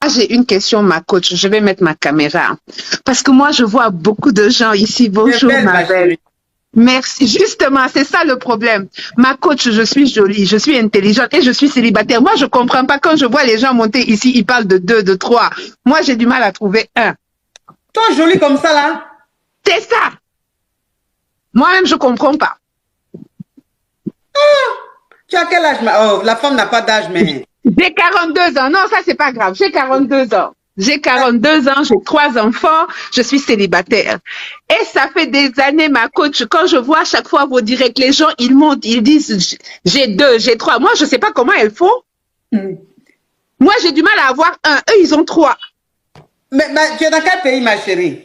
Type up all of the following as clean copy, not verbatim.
j'ai une question, ma coach. Je vais mettre ma caméra. Parce que moi, je vois beaucoup de gens ici. Bonjour, ma belle. Merci. Justement, c'est ça le problème. Ma coach, je suis jolie, je suis intelligente et je suis célibataire. Moi, je comprends pas quand je vois les gens monter ici, ils parlent de 2, de 3. Moi, j'ai du mal à trouver un. Toi, jolie comme ça, là? C'est ça. Moi-même, je comprends pas. Tu as quel âge? Oh, la femme n'a pas d'âge, mais... J'ai 42 ans. Non, ça, c'est pas grave. J'ai 42 ans. J'ai 42 ans, j'ai 3 enfants, je suis célibataire. Et ça fait des années, ma coach, quand je vois à chaque fois vos directs, les gens, ils montent, ils disent, j'ai 2, j'ai 3. Moi, je sais pas comment elles font. Moi, j'ai du mal à avoir 1. Eux, ils ont 3. Mais tu es dans quel pays, ma chérie?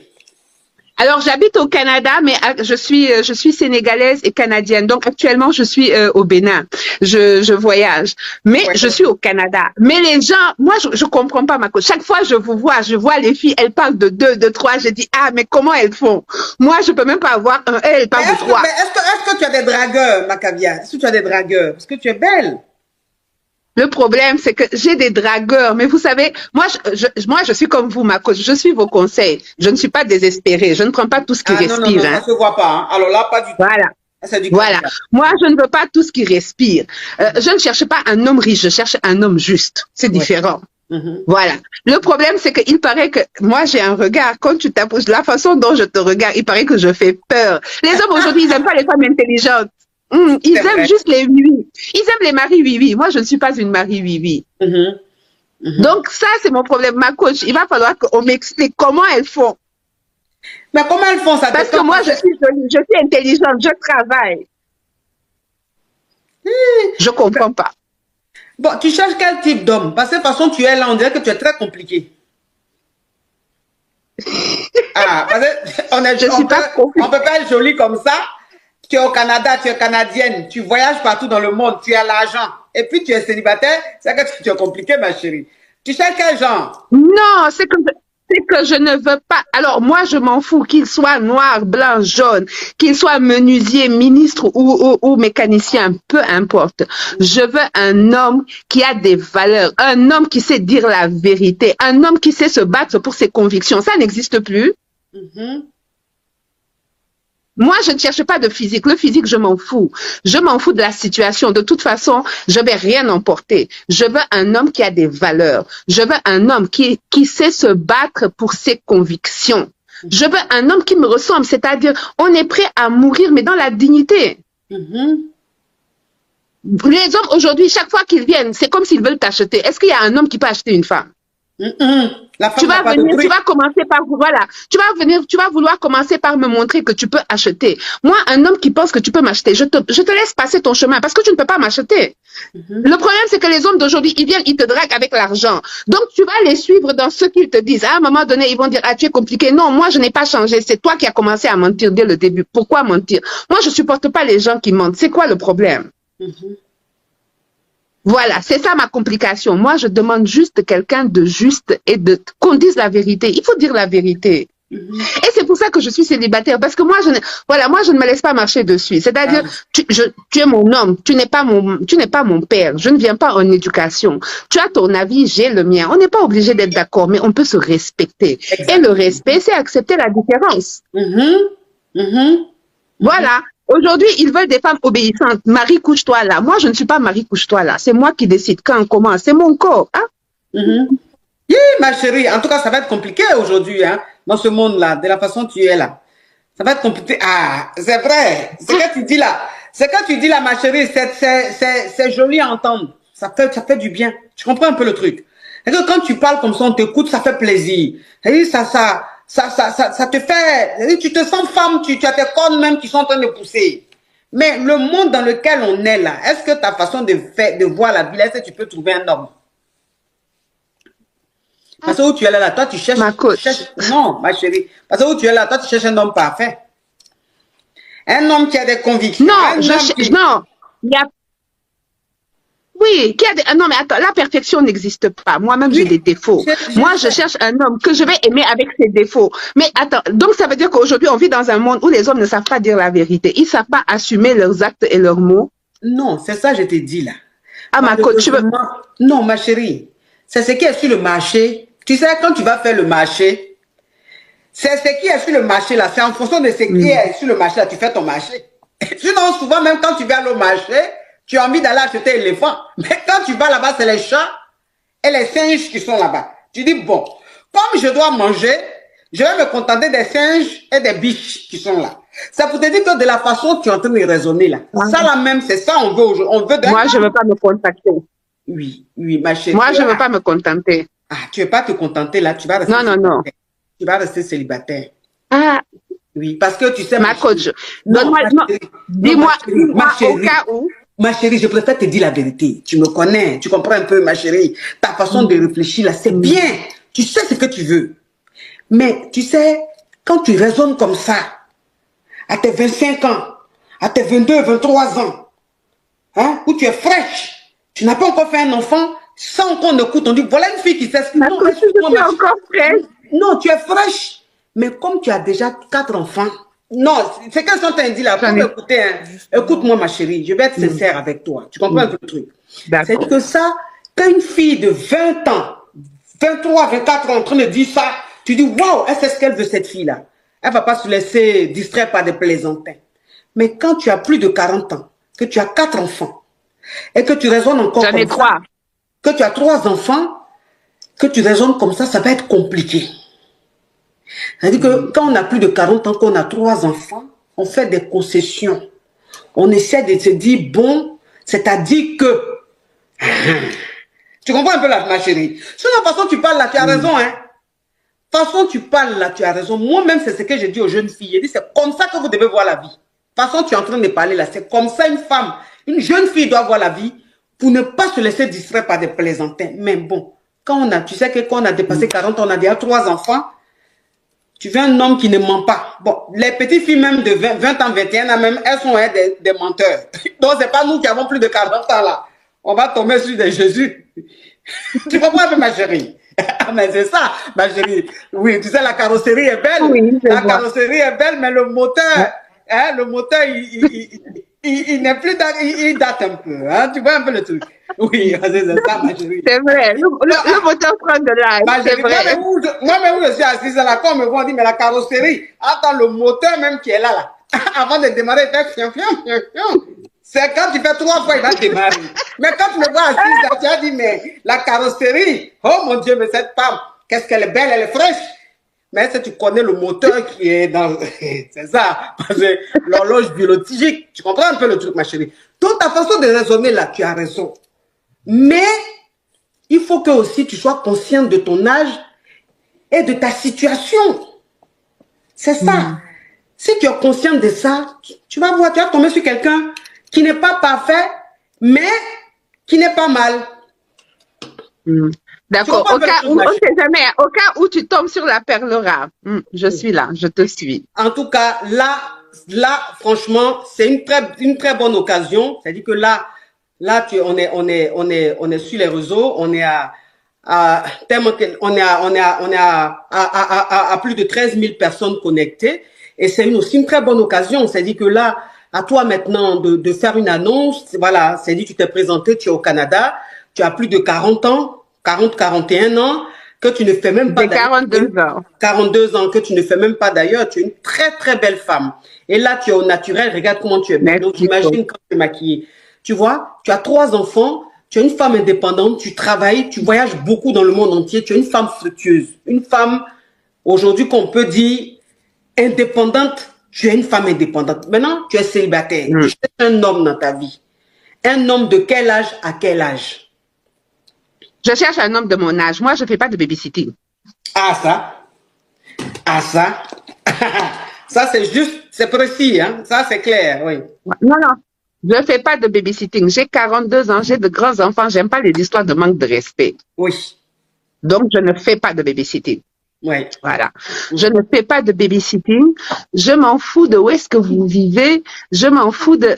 Alors, j'habite au Canada, mais je suis sénégalaise et canadienne. Donc, actuellement, je suis au Bénin. Je voyage. Mais je suis au Canada. Mais les gens, moi, je comprends pas, ma coach. Chaque fois, je vois les filles, elles parlent de 2, de 3. Je dis, ah, mais comment elles font? Moi, je peux même pas avoir 1. Elles parlent de 3. Est-ce que tu as des dragueurs, ma caviar? Est-ce que tu as des dragueurs? Parce que tu es belle. Le problème, c'est que j'ai des dragueurs, mais vous savez, moi, je suis comme vous, ma coach. Je suis vos conseils. Je ne suis pas désespérée. Je ne prends pas tout ce qui respire. Non, ça se voit pas. Hein. Alors là, pas du tout. Voilà. Voilà. Moi, je ne veux pas tout ce qui respire. Je ne cherche pas un homme riche, je cherche un homme juste. C'est différent. Voilà. Le problème, c'est qu'il paraît que moi, j'ai un regard. Quand tu t'approches, la façon dont je te regarde, il paraît que je fais peur. Les hommes aujourd'hui, ils n'aiment pas les femmes intelligentes. Ils aiment juste les oui-oui. Ils aiment les maris oui-oui. Moi, je ne suis pas une mari oui-oui. Donc, ça, c'est mon problème. Ma coach, il va falloir qu'on m'explique comment elles font. Mais comment elles font ça? Parce que moi, je suis jolie, je suis intelligente, je travaille. Je ne comprends pas. Bon, tu cherches quel type d'homme? Parce que de toute façon, tu es là, on dirait que tu es très compliqué. Parce que on peut pas être jolie comme ça. Tu es au Canada, tu es canadienne, tu voyages partout dans le monde, tu as l'argent. Et puis tu es célibataire, c'est que tu es compliqué, ma chérie. Tu cherches quel genre? Non, c'est que je ne veux pas. Alors moi, je m'en fous qu'il soit noir, blanc, jaune, qu'il soit menuisier, ministre ou mécanicien, peu importe. Je veux un homme qui a des valeurs, un homme qui sait dire la vérité, un homme qui sait se battre pour ses convictions. Ça n'existe plus. Moi, je ne cherche pas de physique. Le physique, je m'en fous. Je m'en fous de la situation. De toute façon, je vais rien emporter. Je veux un homme qui a des valeurs. Je veux un homme qui sait se battre pour ses convictions. Je veux un homme qui me ressemble, c'est-à-dire, on est prêt à mourir, mais dans la dignité. Les hommes, aujourd'hui, chaque fois qu'ils viennent, c'est comme s'ils veulent t'acheter. Est-ce qu'il y a un homme qui peut acheter une femme? Tu vas venir, tu vas commencer par, voilà, tu vas vouloir commencer par me montrer que tu peux acheter. Moi, un homme qui pense que tu peux m'acheter, je te laisse passer ton chemin parce que tu ne peux pas m'acheter. Le problème, c'est que les hommes d'aujourd'hui, ils viennent, ils te draguent avec l'argent. Donc, tu vas les suivre dans ce qu'ils te disent. À un moment donné, ils vont dire, ah, tu es compliqué. Non, moi, je n'ai pas changé. C'est toi qui as commencé à mentir dès le début. Pourquoi mentir? Moi, je supporte pas les gens qui mentent. C'est quoi le problème? Voilà, c'est ça ma complication. Moi, je demande juste quelqu'un de juste et qu'on dise la vérité. Il faut dire la vérité. Et c'est pour ça que je suis célibataire, parce que moi, je ne me laisse pas marcher dessus. C'est-à-dire, tu es mon homme, tu n'es pas mon père. Je ne viens pas en éducation. Tu as ton avis, j'ai le mien. On n'est pas obligé d'être d'accord, mais on peut se respecter. Et le respect, c'est accepter la différence. Voilà. Aujourd'hui, ils veulent des femmes obéissantes. Marie, couche-toi là. Moi, je ne suis pas Marie, couche-toi là. C'est moi qui décide quand, comment. C'est mon corps. Hein? Ma chérie, en tout cas, ça va être compliqué aujourd'hui, hein, dans ce monde-là, de la façon dont tu es là. Ça va être compliqué. Ah, c'est vrai. Ce que tu dis là. Ce que tu dis là, ma chérie, c'est joli à entendre. Ça fait du bien. Tu comprends un peu le truc. Et que quand tu parles comme ça, on t'écoute, ça fait plaisir. Et ça te fait, tu te sens femme, tu as tes cornes même qui sont en train de pousser. Mais le monde dans lequel on est là, est-ce que ta façon de voir la vie, est-ce que tu peux trouver un homme? Parce que où tu es là, toi tu cherches, non, ma chérie, parce que où tu es là, toi tu cherches un homme parfait. Un homme qui a des convictions. Non, non, il y a... Oui, non mais attends, la perfection n'existe pas. Moi-même, j'ai des défauts. Moi, je cherche un homme que je vais aimer avec ses défauts. Mais attends, donc ça veut dire qu'aujourd'hui, on vit dans un monde où les hommes ne savent pas dire la vérité. Ils ne savent pas assumer leurs actes et leurs mots. Non, c'est ça que je t'ai dit là. Ah, ma coach, tu veux... Non, ma chérie, c'est ce qui est sur le marché Tu sais, quand tu vas faire le marché, c'est ce qui est sur le marché là, c'est en fonction de ce qui est sur le marché là, tu fais ton marché. Sinon, souvent, même quand tu vas au marché, tu as envie d'aller acheter l'éléphant. Mais quand tu vas là-bas, c'est les chats et les singes qui sont là-bas. Tu dis, bon, comme je dois manger, je vais me contenter des singes et des biches qui sont là. Ça pour te dire que de la façon que tu es en train de raisonner là, ça là même, c'est ça on veut aujourd'hui. Moi, je ne veux pas me contacter. Oui, ma chérie. Moi, je ne veux pas me contenter. Ah, tu ne veux pas te contenter là, tu vas rester non. Tu vas rester célibataire. Ah. Oui, parce que tu sais... Ma coach, dis-moi au cas où... Ma chérie, je préfère te dire la vérité. Tu me connais, tu comprends un peu, ma chérie. Ta façon de réfléchir là, c'est bien. Tu sais ce que tu veux. Mais tu sais, quand tu raisonnes comme ça, à tes 25 ans, à tes 22, 23 ans, hein, où tu es fraîche, tu n'as pas encore fait un enfant, sans qu'on écoute, on dit, voilà une fille qui s'exprime. Non, je suis encore fraîche. Non, tu es fraîche. Mais comme tu as déjà 4 enfants, non, c'est qu'est-ce qu'on t'a dit là, pour m'écouter, hein. Écoute-moi ma chérie, je vais être sincère avec toi, tu comprends un peu le truc. C'est que ça, quand une fille de 20 ans, 23, 24 ans en train de dire ça, tu dis, waouh, elle sait ce qu'elle veut cette fille-là. Elle ne va pas se laisser distraire par des plaisantins. Mais quand tu as plus de 40 ans, que tu as 4 enfants, et que tu raisonnes encore comme ça. J'en ai 3. Que tu as 3 enfants, que tu raisonnes comme ça va être compliqué. C'est-à-dire que quand on a plus de 40 ans, qu'on a 3 enfants, on fait des concessions. On essaie de se dire, bon, c'est-à-dire que... Tu comprends un peu ma chérie? Sur la façon dont tu parles là, tu as raison, hein? De toute façon, tu parles là, tu as raison. Moi-même, c'est ce que j'ai dit aux jeunes filles. J'ai dit, c'est comme ça que vous devez voir la vie. De toute façon, tu es en train de parler là. C'est comme ça une femme, une jeune fille doit voir la vie pour ne pas se laisser distraire par des plaisantins. Mais bon, quand on a, tu sais que quand on a dépassé 40 ans, on a déjà 3 enfants. Tu veux un homme qui ne ment pas. Bon, les petites filles même de 20 ans, 21 ans même, elles sont des menteurs. Donc, c'est pas nous qui avons plus de 40 ans là. On va tomber sur des Jésus. Tu comprends un peu, ma chérie? Mais c'est ça, ma chérie. Oui, tu sais, la carrosserie est belle. Oui, la carrosserie est belle, mais le moteur, hein, il n'est plus, il date un peu. Hein, tu vois un peu le truc. Oui, c'est ça, ma chérie. C'est vrai, le moteur prend de l'âge, c'est vrai. Moi-même, où je suis assise là, quand on me voit, on dit, mais la carrosserie, attends, le moteur même qui est là, avant de démarrer, il fait fiam. C'est quand tu fais 3 fois, il va démarrer. Mais quand tu me vois assise là, tu as dit, mais la carrosserie, oh mon Dieu, mais cette femme, qu'est-ce qu'elle est belle, elle est fraîche. Mais si tu connais le moteur qui est dans... C'est ça, parce que l'horloge biologique, tu comprends un peu le truc, ma chérie. Donc, ta façon de raisonner là, tu as raison. Mais, il faut que aussi tu sois consciente de ton âge et de ta situation. C'est ça. Si tu es consciente de ça, tu vas voir, tu vas tomber sur quelqu'un qui n'est pas parfait, mais qui n'est pas mal. D'accord. Au cas où, on sait jamais, au cas où tu tombes sur la perle rare, je suis là, je te suis. En tout cas, là, franchement, c'est une très bonne occasion. C'est-à-dire que là, on est sur les réseaux, on est à plus de 13 000 personnes connectées, et c'est aussi une très bonne occasion. C'est-à-dire que là, à toi maintenant de faire une annonce. Voilà, c'est-à-dire tu t'es présenté, tu es au Canada, tu as plus de 40 ans, 41 ans, que tu ne fais même pas. 42 ans. 42 ans, que tu ne fais même pas d'ailleurs. Tu es une très très belle femme. Et là, tu es au naturel. Regarde comment tu es belle. Donc, imagine quand tu es maquillée. Tu vois, tu as 3 enfants, tu es une femme indépendante, tu travailles, tu voyages beaucoup dans le monde entier. Tu es une femme fructueuse. Une femme, aujourd'hui, qu'on peut dire indépendante. Tu es une femme indépendante. Maintenant, tu es célibataire. Tu cherches un homme dans ta vie. Un homme de quel âge à quel âge? Je cherche un homme de mon âge. Moi, je ne fais pas de babysitting. Ah, ça. Ah, ça. Ça, c'est juste, c'est précis, hein. Ça, c'est clair, oui. Non. Je ne fais pas de babysitting. J'ai 42 ans, j'ai de grands enfants. J'aime pas les histoires de manque de respect. Oui. Donc, je ne fais pas de babysitting. Oui. Voilà. Je ne fais pas de babysitting. Je m'en fous de où est-ce que vous vivez. Je m'en fous de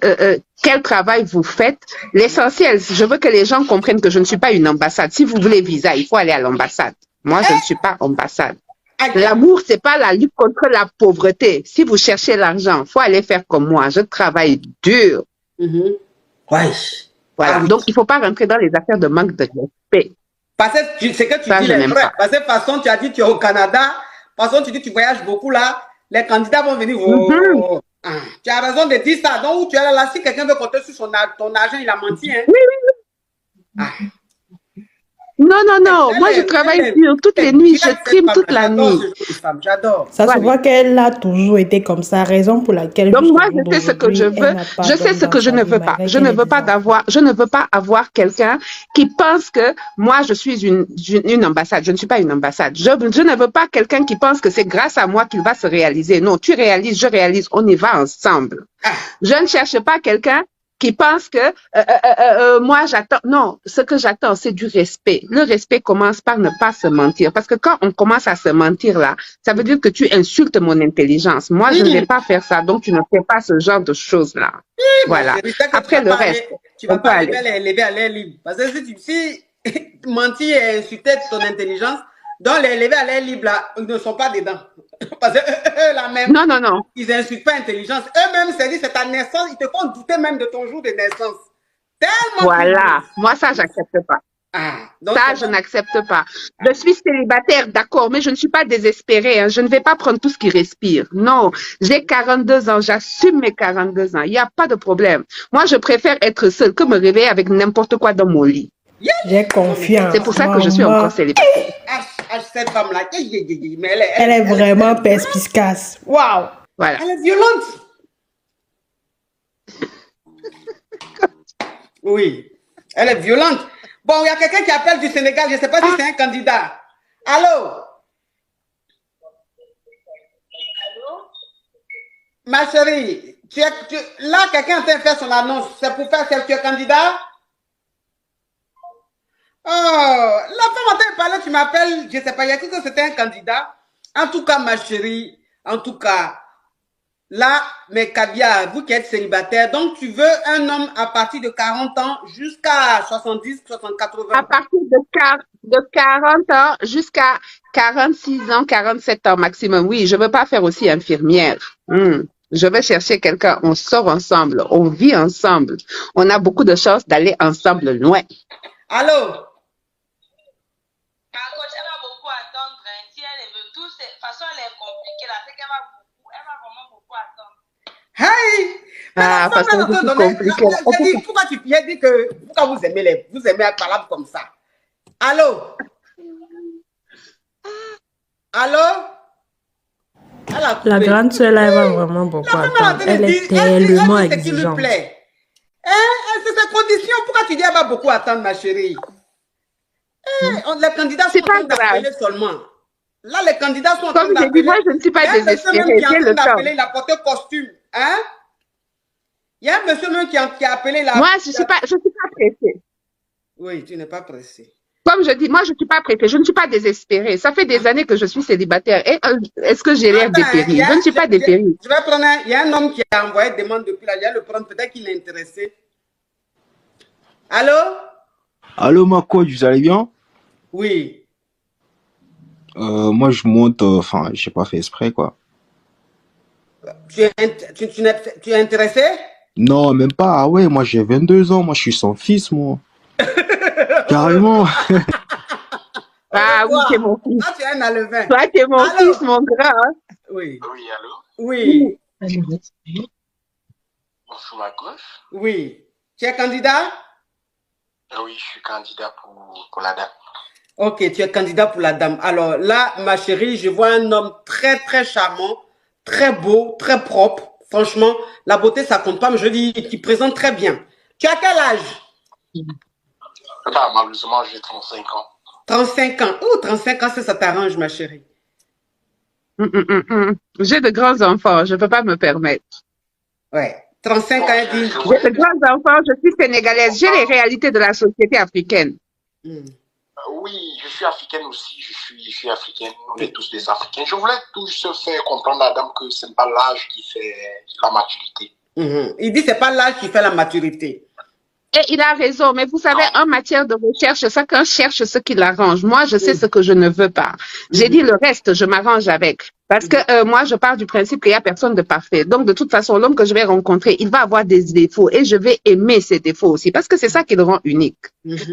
quel travail vous faites. L'essentiel, je veux que les gens comprennent que je ne suis pas une ambassade. Si vous voulez visa, il faut aller à l'ambassade. Moi, je ne suis pas ambassade. L'amour, c'est pas la lutte contre la pauvreté. Si vous cherchez l'argent, il faut aller faire comme moi. Je travaille dur. Ouais. Voilà. Donc, il ne faut pas rentrer dans les affaires de manque de respect. Parce que ce que tu Ça, dis je est n'aime vrai. pas. Parce que de toute façon, tu as dit que tu es au Canada. De toute façon, tu dis que tu voyages beaucoup là. Les candidats vont venir. Tu as raison de dire ça. Donc, où tu es là, si quelqu'un veut compter sur ton argent, il a menti. Hein? Oui, oui. Ah. Non, non, non. Moi, je travaille dur toutes les nuits. Je trime toute la nuit. J'adore. Ça se voit qu'elle a toujours été comme ça, raison pour laquelle. Donc moi, je sais ce que je veux. Je sais ce que je ne veux pas. Je ne veux pas avoir quelqu'un qui pense que moi, je suis une ambassade. Je ne suis pas une ambassade. Je ne veux pas quelqu'un qui pense que c'est grâce à moi qu'il va se réaliser. Non, tu réalises, je réalise, on y va ensemble. Je ne cherche pas quelqu'un qui pense que moi j'attends. Non, ce que j'attends, c'est du respect. Le respect commence par ne pas se mentir. Parce que quand on commence à se mentir là, ça veut dire que tu insultes mon intelligence. Moi, je ne vais pas faire ça. Donc, tu ne fais pas ce genre de choses-là. Voilà. Après le reste, tu vas pas lever à l'air libre. Parce que si mentir et insulter ton intelligence, donc les lever à l'air libre là, ils ne sont pas dedans. Parce que eux là même, non, non, non. Ils n'insultent pas l'intelligence. Eux-mêmes, c'est ta naissance. Ils te font douter même de ton jour de naissance. Tellement. Voilà. Moi, ça, j'accepte pas. Ça, je n'accepte pas. Je suis célibataire, d'accord, mais je ne suis pas désespérée. Hein. Je ne vais pas prendre tout ce qui respire. Non, j'ai 42 ans, j'assume mes 42 ans. Il n'y a pas de problème. Moi, je préfère être seule que me réveiller avec n'importe quoi dans mon lit. J'ai confiance. C'est pour ça que je suis encore célibataire. Cette femme-là, elle est vraiment perspicace. Waouh! Voilà. Elle est violente. Oui, elle est violente. Bon, il y a quelqu'un qui appelle du Sénégal. Je ne sais pas si c'est un candidat. Allô? Ma chérie, là, quelqu'un est en train de faire son annonce. C'est pour faire que tu es candidat? Oh, la femme en train de parler, tu m'appelles, je ne sais pas, il y a cru que c'était un candidat. En tout cas, ma chérie, en tout cas, là, mes caviar, vous qui êtes célibataire, donc tu veux un homme à partir de 40 ans jusqu'à 70, 60, 80. À partir de 40 ans jusqu'à 46 ans, 47 ans maximum. Oui, je ne veux pas faire aussi infirmière. Je vais chercher quelqu'un, on sort ensemble, on vit ensemble. On a beaucoup de chances d'aller ensemble loin. Allô? Elle va beaucoup attendre. Si elle veut tout, de toute façon, elle est compliquée. Là, c'est qu'elle va vraiment beaucoup attendre. Hey! Parce que c'est compliqué. Pourquoi tu dis que pourquoi vous aimez parler comme ça? Allô? Allô? La grande soeur là, elle va vraiment beaucoup attendre. Elle est tellement exigeante. C'est sa condition. Pourquoi tu dis qu'elle va beaucoup attendre, ma chérie? Les candidats sont en train d'appeler seulement. Là, les candidats sont en train d'appeler. Moi, je ne suis pas désespérée. Il y a un monsieur même qui est en train d'appeler, il a porté costume. Hein? Il y a un monsieur même qui a appelé la... Moi, je ne suis pas pressée. Oui, tu n'es pas pressée. Comme je dis, moi, je ne suis pas pressée. Je ne suis pas désespérée. Ça fait des années que je suis célibataire. Est-ce que j'ai l'air dépérie? Je ne suis pas dépérie. Je vais prendre il y a un homme qui a envoyé une demande depuis là. Je vais le prendre. Peut-être qu'il est intéressé. Allô? Allô, ma coach, vous allez bien? Oui. Moi, je monte, enfin, je n'ai pas fait exprès, quoi. Tu es intéressé? Non, même pas. Ah ouais, moi, j'ai 22 ans. Moi, je suis son fils, moi. Carrément. Ah oui, c'est mon fils. Ah, tu es un alevin. Toi, tu es mon fils, mon grand. Hein? Oui. Oui, allô? Oui. Bonjour, ma coach. Oui. Tu es candidat? Oui, je suis candidat pour la dame. Ok, tu es candidat pour la dame. Alors là, ma chérie, je vois un homme très, très charmant, très beau, très propre. Franchement, la beauté, ça compte pas, mais je dis qu'il présente très bien. Tu as quel âge? Bah, malheureusement, j'ai 35 ans. 35 ans. Oh, 35 ans, ça t'arrange, ma chérie. J'ai de grands enfants, je ne peux pas me permettre. Ouais. 35 ans, elle dit. J'ai de grands enfants, je suis sénégalaise. J'ai les réalités de la société africaine. Oui, je suis africaine aussi. Je suis africaine. On est tous des Africains. Je voulais tous faire comprendre à la dame que ce n'est pas l'âge qui fait la maturité. Il dit que ce n'est pas l'âge qui fait la maturité. Et il a raison, mais vous savez, en matière de recherche, chacun cherche ce qui l'arrange. Moi, je sais ce que je ne veux pas. J'ai dit le reste, je m'arrange avec. Parce que moi, je pars du principe qu'il n'y a personne de parfait. Donc, de toute façon, l'homme que je vais rencontrer, il va avoir des défauts et je vais aimer ses défauts aussi parce que c'est ça qui le rend unique.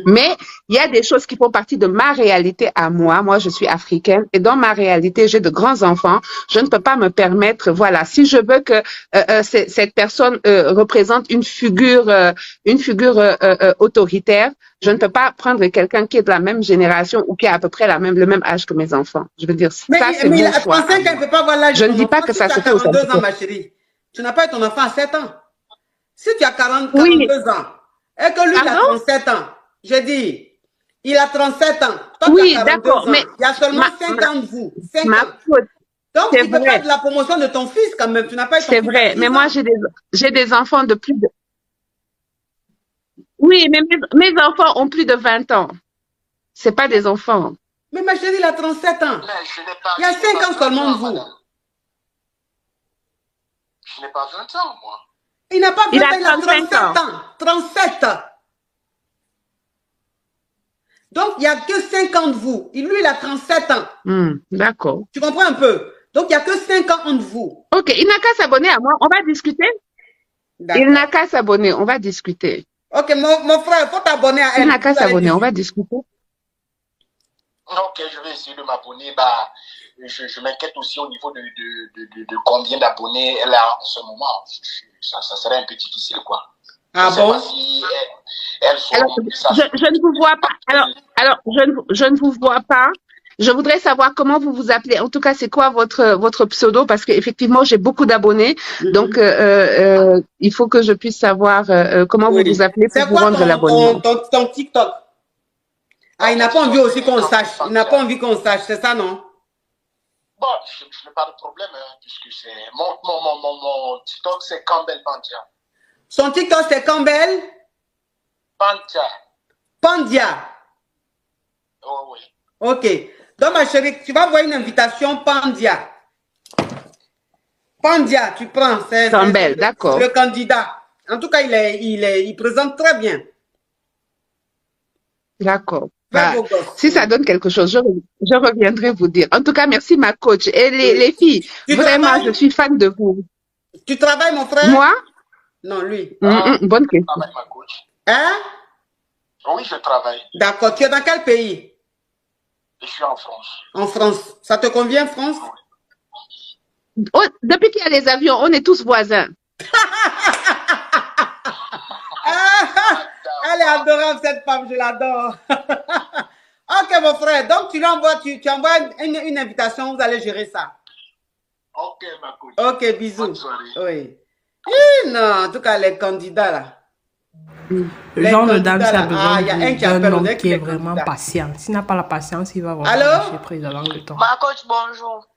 Mais il y a des choses qui font partie de ma réalité à moi. Moi, je suis africaine et dans ma réalité, j'ai de grands enfants. Je ne peux pas me permettre, voilà, si je veux que cette personne représente une figure autoritaire, je ne peux pas prendre quelqu'un qui est de la même génération ou qui a à peu près le même âge que mes enfants. Je veux dire, ça, c'est mon choix. Je ne dis pas que ça se fait au Sénégal. 42 ans, ma chérie. Tu n'as pas eu ton enfant à 7 ans. Si tu as 42 ans et que lui, il a 37 ans, j'ai dit, il a 37 ans. Toi, tu as 42 ans. Mais il y a seulement 5 ans de vous. 5 ans. Donc, tu peux faire de la promotion de ton fils quand même. Tu n'as pas eu ton fils. C'est vrai, mais moi, j'ai des enfants de plus de... Oui, mais mes enfants ont plus de 20 ans. C'est pas des enfants. Mais ma chérie, il a 37 ans. Il y a 5 ans seulement de vous. Je n'ai pas 20 ans, moi. Il n'a pas 20 ans, il a 37 ans. 37 ans. Donc, il n'y a que 5 ans de vous. Lui, il a 37 ans. D'accord. Tu comprends un peu? Donc, il n'y a que 5 ans entre vous. Ok, il n'a qu'à s'abonner à moi. On va discuter. Il n'a qu'à s'abonner. On va discuter. Ok, mon frère, il faut t'abonner à elle. Il n'a qu'à s'abonner. On va discuter. Ok, je vais essayer de m'abonner. Bah, je m'inquiète aussi au niveau de combien d'abonnés elle a en ce moment. Ça serait un peu difficile, quoi. Ah bon? Si elle alors, je ne vous vois pas. Alors, je ne vous vois pas. Je voudrais savoir comment vous vous appelez. En tout cas, c'est quoi votre pseudo? Parce qu'effectivement, j'ai beaucoup d'abonnés. Donc, il faut que je puisse savoir comment vous vous appelez pour vous rendre l'abonnement. Ton TikTok. Ah, il n'a pas envie aussi qu'on sache. Il n'a pas envie qu'on sache, c'est ça, non? Bon, je n'ai pas de problème, puisque c'est mon TikTok, c'est Campbell Pandia. Son TikTok, c'est Campbell? Pandia. Pandia. Oh, oui. Ok. Donc, ma chérie, tu vas voir une invitation Pandia. Pandia, tu prends. C'est Campbell, d'accord. Le candidat. En tout cas, il présente très bien. D'accord. Bah, si ça donne quelque chose, je reviendrai vous dire. En tout cas, merci ma coach. Et les filles, vraiment, je suis fan de vous. Tu travailles, mon frère? Moi? Non, lui. Bonne question. Je travaille, ma coach. Hein? Oui, je travaille. D'accord. Tu es dans quel pays? Je suis en France. En France. Ça te convient, France? Oh, depuis qu'il y a les avions, on est tous voisins. Elle est adorable, cette femme, je l'adore. Ok, mon frère. Donc, tu envoies une invitation, vous allez gérer ça. Ok, ma coach. Ok, bisous. Bonne soirée. Oui. Non, en tout cas, les candidats, là. Le genre de dame, ça a besoin d'un homme qui est vraiment vraiment patient. S'il n'a pas la patience, il va avoir lâcher prise avant le temps. Ma coach, bonjour.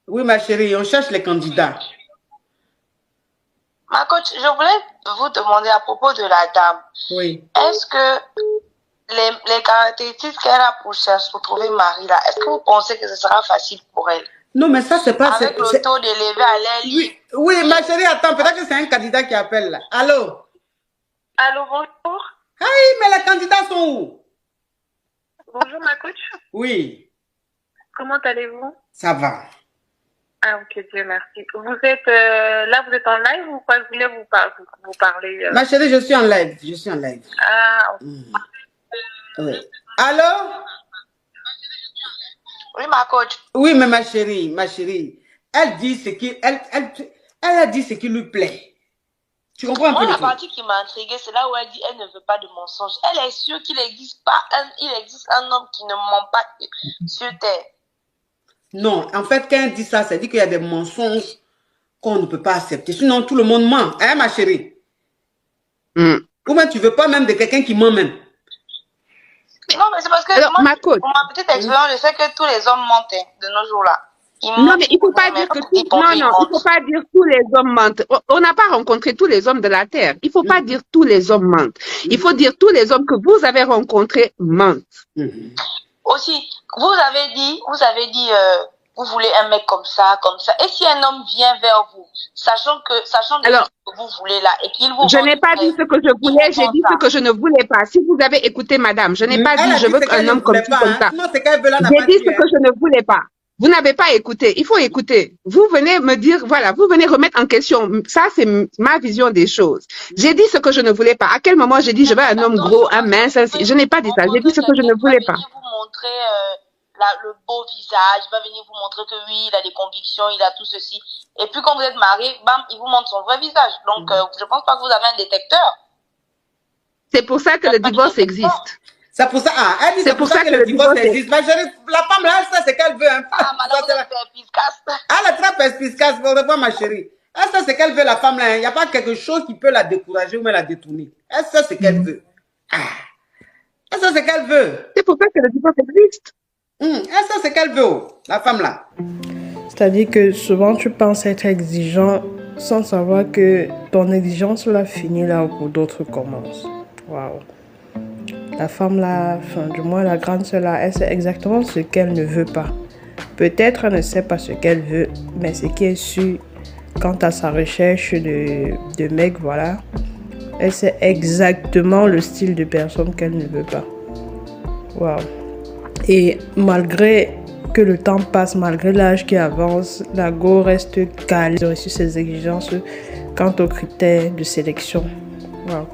Oui, ma chérie, on cherche les candidats. Ma coach, je voulais vous demander à propos de la dame. Oui. Est-ce que les caractéristiques qu'elle a pour trouver mari, là, est-ce que vous pensez que ce sera facile pour elle? Non, mais ça, c'est pas... Avec le taux d'élevé à l'aile. Oui, ma chérie, attends, peut-être que c'est un candidat qui appelle, là. Allô? Allô, bonjour. Ah oui, mais les candidats sont où? Bonjour, ma coach. Oui. Comment allez-vous? Ça va. Ah, ok, Dieu merci. Vous êtes là, vous êtes en live ou quoi? Je voulais vous parler. Ma chérie, je suis en live. Je suis en live. Ah, ok. Oui. Allô? Oui, ma coach. Oui, mais ma chérie, elle dit ce qui, elle a dit ce qui lui plaît. Tu comprends un peu? La partie qui m'a intriguée, c'est là où elle dit elle ne veut pas de mensonges. Elle est sûre qu'il existe un homme qui ne ment pas sur terre. Non, en fait, quand elle dit ça, ça dit qu'il y a des mensonges qu'on ne peut pas accepter. Sinon, tout le monde ment. Hein, ma chérie? Ou même tu veux pas même de quelqu'un qui ment même? Non, mais c'est parce que alors, moi, pour ma petite expérience, je sais que tous les hommes mentent de nos jours-là. Non, mais il faut pas dire que il faut pas dire tous les hommes mentent. On n'a pas rencontré tous les hommes de la terre. Il faut pas dire tous les hommes mentent. Il faut dire tous les hommes que vous avez rencontrés mentent. Aussi, vous avez dit, vous voulez un mec comme ça. Et si un homme vient vers vous, sachant alors, ce que vous voulez là, et qu'il vous... Je n'ai pas dit ce que je voulais, j'ai dit ce que je ne voulais pas. Si vous avez écouté, madame, je n'ai pas dit je veux un homme comme ça. J'ai dit ce que je ne voulais pas. Vous n'avez pas écouté. Il faut écouter. Vous venez me dire, voilà, vous venez remettre en question. Ça, c'est ma vision des choses. J'ai dit ce que je ne voulais pas. À quel moment j'ai dit, je veux un homme gros, un mince, je n'ai pas dit ça. J'ai dit ce que je ne voulais pas. Il va venir vous montrer le beau visage. Il va venir vous montrer que oui, il a des convictions, il a tout ceci. Et puis, quand vous êtes marié, bam, il vous montre son vrai visage. Donc, je pense pas que vous avez un détecteur. C'est pour ça que le divorce existe. C'est pour ça, elle dit c'est pour ça que le divorce existe. Mais la femme là, ça c'est qu'elle veut. Hein. Ah, madame, elle est perspicace. Elle est très perspicace, au revoir ma chérie. Elle sait ce qu'elle veut, la femme là. Il n'y a pas quelque chose qui peut la décourager ou même la détourner. Elle sait ce qu'elle veut. Elle sait ce qu'elle veut. C'est pour ça que le divorce existe. Elle sait ce qu'elle veut, la femme là. C'est-à-dire que souvent tu penses être exigeant sans savoir que ton exigence là finit là où d'autres commencent. Waouh. La femme là, enfin du moins la grande sœur là, elle sait exactement ce qu'elle ne veut pas. Peut-être elle ne sait pas ce qu'elle veut, mais ce qui est sûr, quant à sa recherche de mec, voilà, elle sait exactement le style de personne qu'elle ne veut pas. Waouh. Et malgré que le temps passe, malgré l'âge qui avance, la go reste calée sur ses exigences quant aux critères de sélection. Waouh.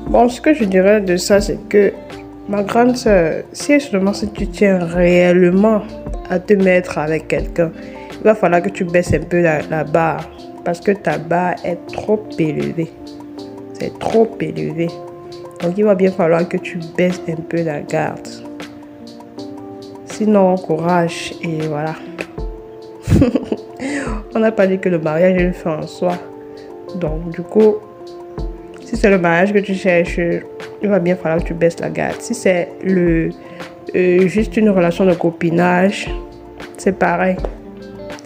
Bon, ce que je dirais de ça, c'est que ma grande sœur, si tu tiens réellement à te mettre avec quelqu'un, il va falloir que tu baisses un peu la barre parce que ta barre est trop élevée. C'est trop élevé. Donc, il va bien falloir que tu baisses un peu la garde. Sinon, courage et voilà. On n'a pas dit que le mariage est une fin en soi. Donc, du coup, si c'est le mariage que tu cherches, il va bien falloir que tu baisses la garde. Si c'est juste une relation de copinage, c'est pareil.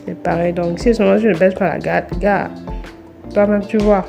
C'est pareil. Donc, si seulement tu ne baisses pas la garde, toi-même, tu vois.